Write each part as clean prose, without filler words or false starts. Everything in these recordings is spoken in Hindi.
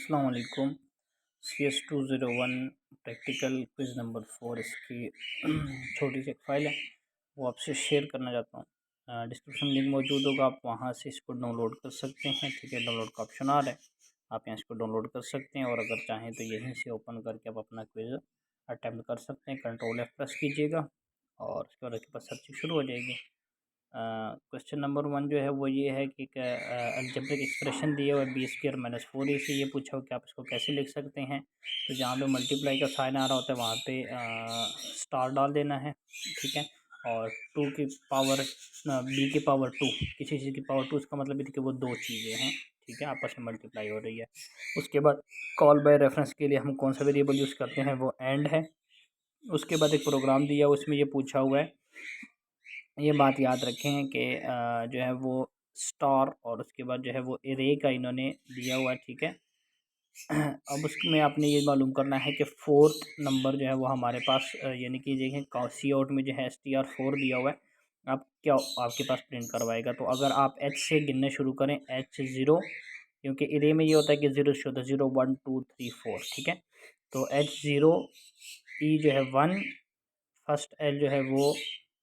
अस्सलाम वालेकुम। CS201 प्रैक्टिकल क्विज़ नंबर 4 इसकी छोटी सी एक फ़ाइल है, वो आपसे शेयर करना चाहता हूँ। डिस्क्रिप्शन लिंक मौजूद होगा, आप वहाँ से इसको डाउनलोड कर सकते हैं। ठीक है, डाउनलोड का ऑप्शन आ रहा है, आप यहाँ इसको डाउनलोड कर सकते हैं और अगर चाहें तो यहीं से ओपन करके आप अपना क्विज़ अटैम्प्ट कर सकते हैं। कंट्रोल F प्रेस कीजिएगा और उसके बाद आपके पास सर्चिंग शुरू हो जाएगी। क्वेश्चन नंबर 1 जो है वो ये है कि एक अलजेब्रिक एक्सप्रेशन दिया हुआ है b² - 4ac से ये पूछा हो कि आप इसको कैसे लिख सकते हैं। तो जहाँ पे मल्टीप्लाई का साइन आ रहा होता है वहाँ पे स्टार डाल देना है। ठीक है, और 2 की पावर b की पावर 2 किसी चीज़ की पावर 2, इसका मतलब ये कि वो दो चीज़ें हैं। ठीक है, आपस में मल्टीप्लाई हो रही है। उसके बाद कॉल बाय रेफरेंस के लिए हम कौन सा वेरिएबल यूज़ करते हैं, वो एंड है। उसके बाद एक प्रोग्राम दिया उसमें ये पूछा हुआ है, ये बात याद रखें कि जो है वो स्टार और उसके बाद जो है वो एरे का इन्होंने दिया हुआ है। ठीक है, अब उसमें आपने ये मालूम करना है कि फोर्थ नंबर जो है वो हमारे पास यानी कि देखें सी आउट में जो है STR4 दिया हुआ है, आप क्या आपके पास प्रिंट करवाएगा। तो अगर आप H से गिनने शुरू करें, H0, क्योंकि एरे में ये होता है कि 0 शुरू होता है, 0 1 2 3 4। ठीक है, तो H0, E जो है 1, फर्स्ट एल जो है वो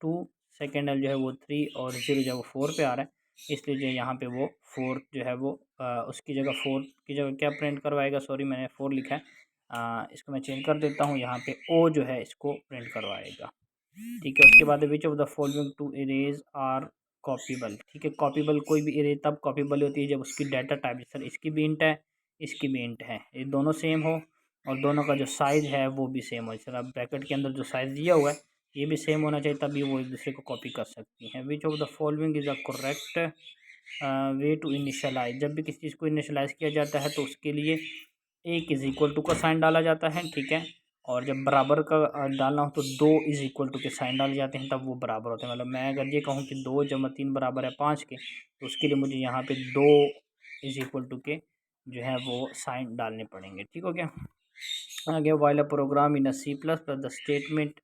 2, सेकेंड एल जो है वो 3 और ज़ीरो जो है वो 4 पे आ रहा है। इसलिए जो यहाँ पे वो फोर्थ जो है वो उसकी जगह फोर्थ की जगह क्या प्रिंट करवाएगा, सॉरी मैंने 4 लिखा है, इसको मैं चेंज कर देता हूँ, यहाँ पे ओ जो है इसको प्रिंट करवाएगा। ठीक है, उसके बाद which of the following to erase are copyable. ठीक है, कॉपीबल कोई भी इरेज तब कॉपीबल होती है जब उसकी डाटा टाइप, सर इसकी भी इंट है, इसकी भी इंट है, ये दोनों सेम हो और दोनों का जो साइज़ है वो भी सेम हो। सर अब ब्रैकेट के अंदर जो साइज़ दिया हुआ है ये भी सेम होना चाहिए, तभी वो एक दूसरे को कॉपी कर सकती हैं। Which of the following is a correct way to initialize. जब भी किसी चीज़ को इनिशलाइज किया जाता है तो उसके लिए =1 का साइन डाला जाता है। ठीक है, और जब बराबर का डालना हो तो 2 के साइन डाले जाते हैं, तब वो बराबर होते हैं। मतलब मैं अगर ये कहूँ कि 2 × 3 बराबर है 5 के, तो उसके लिए मुझे यहाँ पे 2 के जो है वो साइन डालने पड़ेंगे। ठीक हो गया। आगे while a program in C++ the statement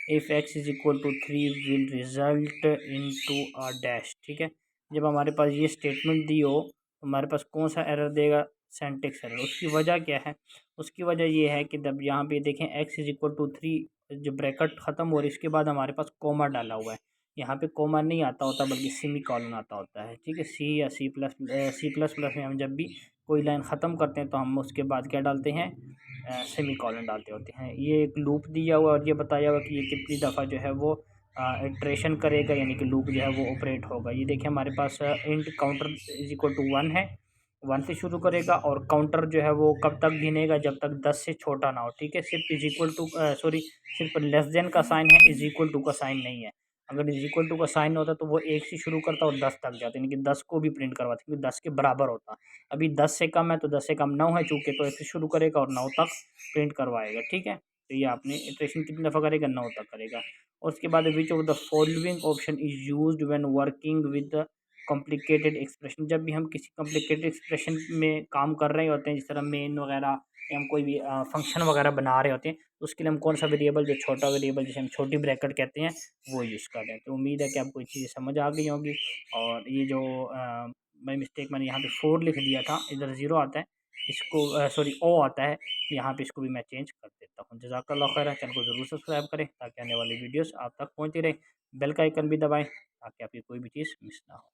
if x=3 will result into a dash. ठीक है, जब हमारे पास ये स्टेटमेंट दी हो तो हमारे पास कौन सा एरर देगा, सिंटैक्स एरर। उसकी वजह क्या है, उसकी वजह ये है कि जब यहाँ पे देखें x=3, जो ब्रैकेट ख़त्म हो रही है इसके बाद हमारे पास कोमा डाला हुआ है, यहाँ पे कोमा नहीं आता होता बल्कि सेमीकोलन आता होता है। ठीक है, सी या C++ में हम जब भी कोई लाइन ख़त्म करते हैं तो हम उसके बाद क्या डालते हैं, सेमीकोलन डालते होते हैं। ये एक लूप दिया हुआ और ये बताया हुआ कि ये कितनी दफ़ा जो है वो इटरेशन करेगा, यानी कि लूप जो है वो ऑपरेट होगा। ये देखिए हमारे पास इंट काउंटर =1 है, 1 से शुरू करेगा और काउंटर जो है वो कब तक गिनेगा, जब तक 10 से छोटा ना हो। ठीक है, सिर्फ लेस देन का साइन है, =2 का साइन नहीं है। अगर =2 का साइन होता तो वो 1 से शुरू करता और 10 तक जाता, यानी कि 10 को भी प्रिंट करवाता क्योंकि 10 के बराबर होता। अभी 10 से कम है तो 10 से कम 9 है चूँकि, तो ऐसे शुरू करेगा और 9 तक प्रिंट करवाएगा। ठीक है, तो ये आपने इटरेशन कितनी दफ़ा करेगा, 9 तक करेगा। और उसके बाद which of the following option is used when working with complicated expression. जब भी हम किसी कॉम्प्लिकेटेड एक्सप्रेशन में काम कर रहे होते हैं, जिस तरह मेन वगैरह या हम कोई भी फंक्शन वगैरह बना रहे होते हैं, तो उसके लिए हम कौन सा वेरिएबल, जो छोटा वेरिएबल जिसे हम छोटी ब्रैकेट कहते हैं, वो यूज़ कर रहे हैं। तो उम्मीद है कि आपको ये चीज़ें समझ आ गई होंगी। और ये जो बाई मिस्टेक मैंने यहाँ पे 4 लिख दिया था, इधर 0 आता है, इसको सॉरी ओ आता है, यहाँ पे इसको भी मैं चेंज कर देता हूँ। जज़ाकल्लाह खैर। चैनल को ज़रूर सब्सक्राइब करें ताकि आने वाली वीडियोस आप तक पहुँचती रहे। बेल का आइकन भी दबाएं ताकि आपकी कोई भी चीज़ मिस ना हो।